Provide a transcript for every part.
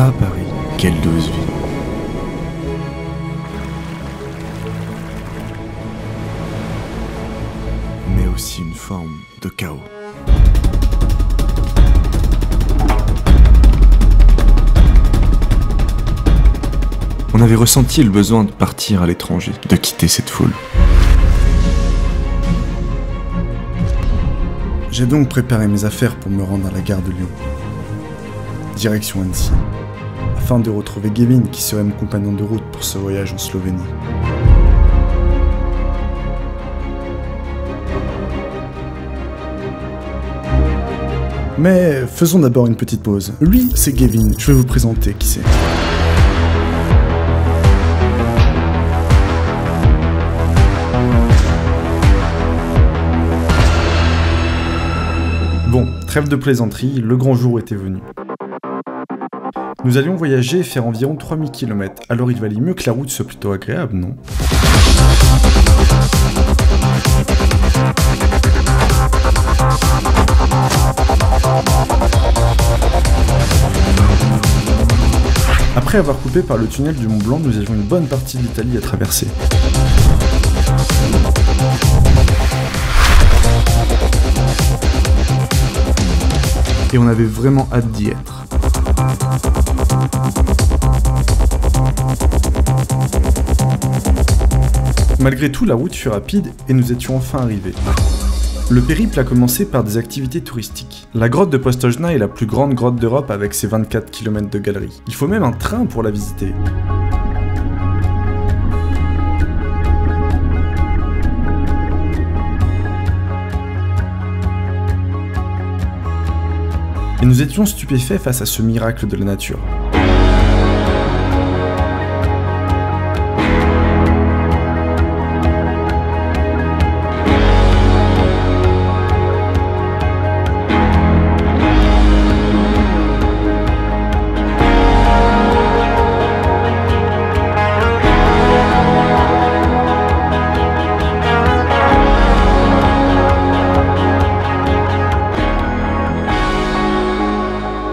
Ah Paris, quelle douce vie. Mais aussi une forme de chaos. On avait ressenti le besoin de partir à l'étranger, de quitter cette foule. J'ai donc préparé mes affaires pour me rendre à la gare de Lyon. Direction Annecy, afin de retrouver Gavin qui serait mon compagnon de route pour ce voyage en Slovénie. Mais faisons d'abord une petite pause. Lui, c'est Gavin, je vais vous présenter qui c'est. Bon, trêve de plaisanterie, le grand jour était venu. Nous allions voyager et faire environ 3000 km, alors il valait mieux que la route soit plutôt agréable, non? Après avoir coupé par le tunnel du Mont Blanc, nous avions une bonne partie de l'Italie à traverser. Et on avait vraiment hâte d'y être. Malgré tout, la route fut rapide et nous étions enfin arrivés. Le périple a commencé par des activités touristiques. La grotte de Postojna est la plus grande grotte d'Europe avec ses 24 km de galeries. Il faut même un train pour la visiter. Et nous étions stupéfaits face à ce miracle de la nature.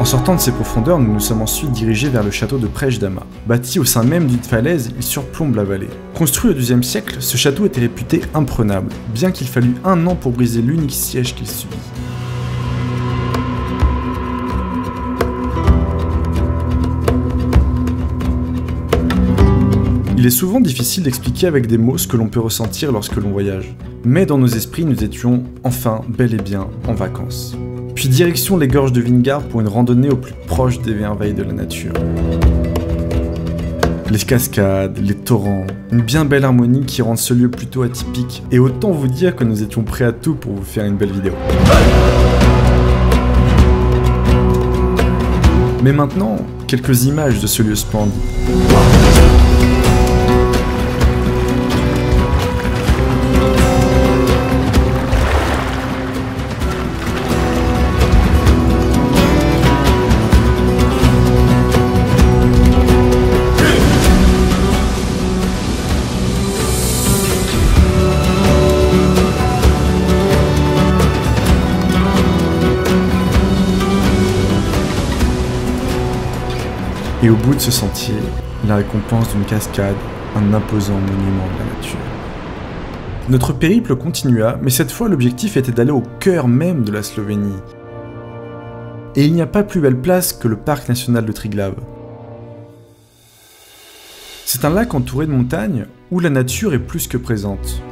En sortant de ces profondeurs, nous nous sommes ensuite dirigés vers le château de Prejdama. Bâti au sein même d'une falaise, il surplombe la vallée. Construit au XIIe siècle, ce château était réputé imprenable, bien qu'il fallut 1 an pour briser l'unique siège qu'il subit. Il est souvent difficile d'expliquer avec des mots ce que l'on peut ressentir lorsque l'on voyage. Mais dans nos esprits, nous étions enfin bel et bien en vacances. Puis direction les gorges de Vingard pour une randonnée au plus proche des merveilles de la nature. Les cascades, les torrents, une bien belle harmonie qui rend ce lieu plutôt atypique, et autant vous dire que nous étions prêts à tout pour vous faire une belle vidéo. Mais maintenant, quelques images de ce lieu splendide. Et au bout de ce sentier, la récompense d'une cascade, un imposant monument de la nature. Notre périple continua, mais cette fois l'objectif était d'aller au cœur même de la Slovénie. Et il n'y a pas plus belle place que le parc national de Triglav. C'est un lac entouré de montagnes où la nature est plus que présente.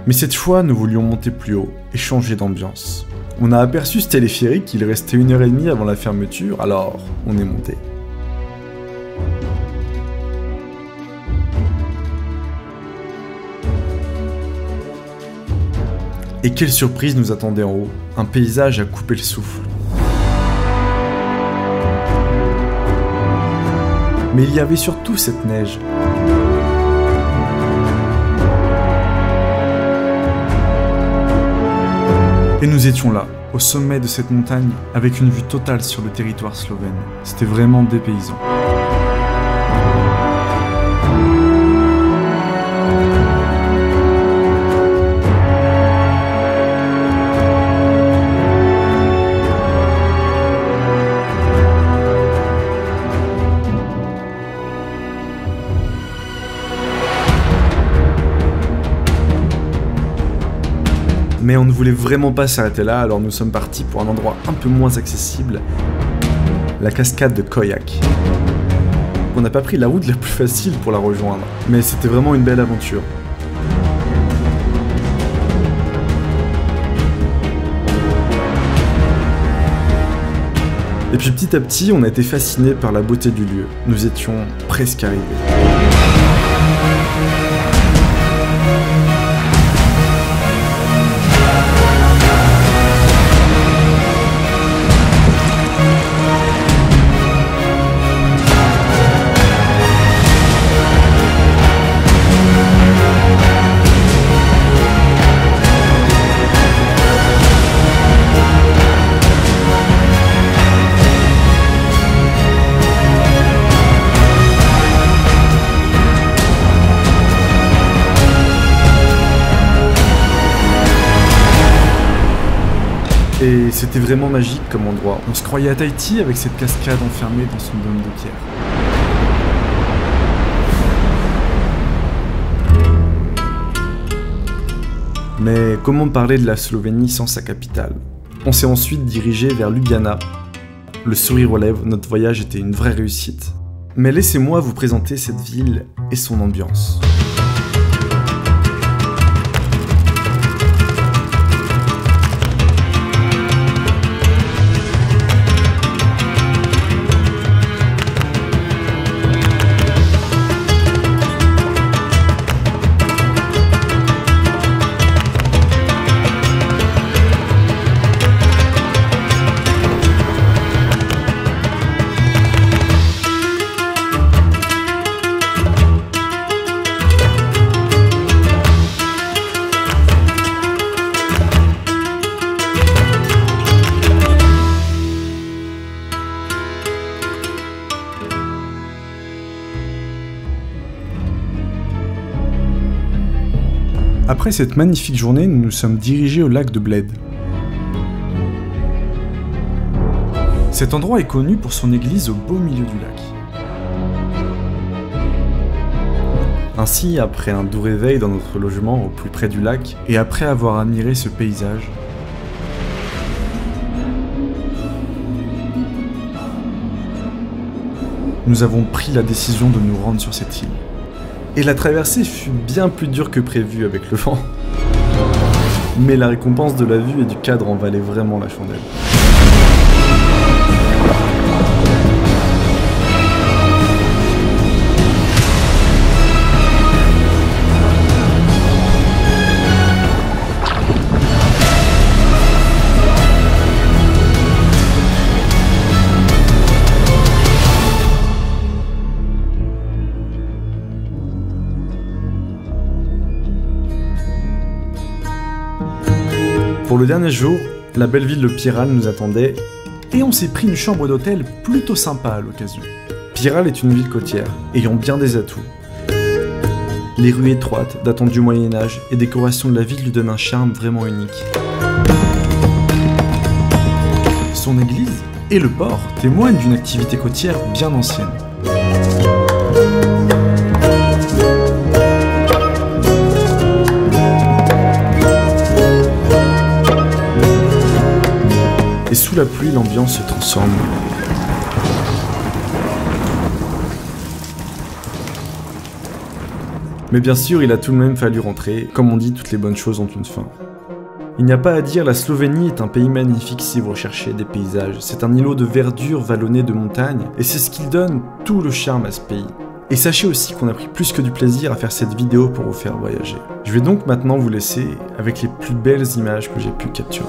Mais cette fois, nous voulions monter plus haut et changer d'ambiance. On a aperçu ce téléphérique, il restait 1h30 avant la fermeture, alors on est monté. Et quelle surprise nous attendait en haut, un paysage à couper le souffle. Mais il y avait surtout cette neige. Et nous étions là, au sommet de cette montagne, avec une vue totale sur le territoire slovène. C'était vraiment dépaysant. Mais on ne voulait vraiment pas s'arrêter là, alors nous sommes partis pour un endroit un peu moins accessible, la cascade de Kojak. On n'a pas pris la route la plus facile pour la rejoindre, mais c'était vraiment une belle aventure. Et puis petit à petit, on a été fascinés par la beauté du lieu. Nous étions presque arrivés. Et c'était vraiment magique comme endroit. On se croyait à Tahiti avec cette cascade enfermée dans son dôme de pierre. Mais comment parler de la Slovénie sans sa capitale? On s'est ensuite dirigé vers Ljubljana. Le sourire aux lèvres, notre voyage était une vraie réussite. Mais laissez-moi vous présenter cette ville et son ambiance. Après cette magnifique journée, nous nous sommes dirigés au lac de Bled. Cet endroit est connu pour son église au beau milieu du lac. Ainsi, après un doux réveil dans notre logement au plus près du lac, et après avoir admiré ce paysage, nous avons pris la décision de nous rendre sur cette île. Et la traversée fut bien plus dure que prévu avec le vent. Mais la récompense de la vue et du cadre en valait vraiment la chandelle. Pour le dernier jour, la belle ville de Piral nous attendait et on s'est pris une chambre d'hôtel plutôt sympa à l'occasion. Piral est une ville côtière, ayant bien des atouts. Les rues étroites, datant du Moyen-Âge et décoration de la ville lui donnent un charme vraiment unique. Son église et le port témoignent d'une activité côtière bien ancienne. Et sous la pluie, l'ambiance se transforme. Mais bien sûr, il a tout de même fallu rentrer. Comme on dit, toutes les bonnes choses ont une fin. Il n'y a pas à dire, la Slovénie est un pays magnifique si vous recherchez des paysages. C'est un îlot de verdure vallonné de montagnes, et c'est ce qui donne tout le charme à ce pays. Et sachez aussi qu'on a pris plus que du plaisir à faire cette vidéo pour vous faire voyager. Je vais donc maintenant vous laisser avec les plus belles images que j'ai pu capturer.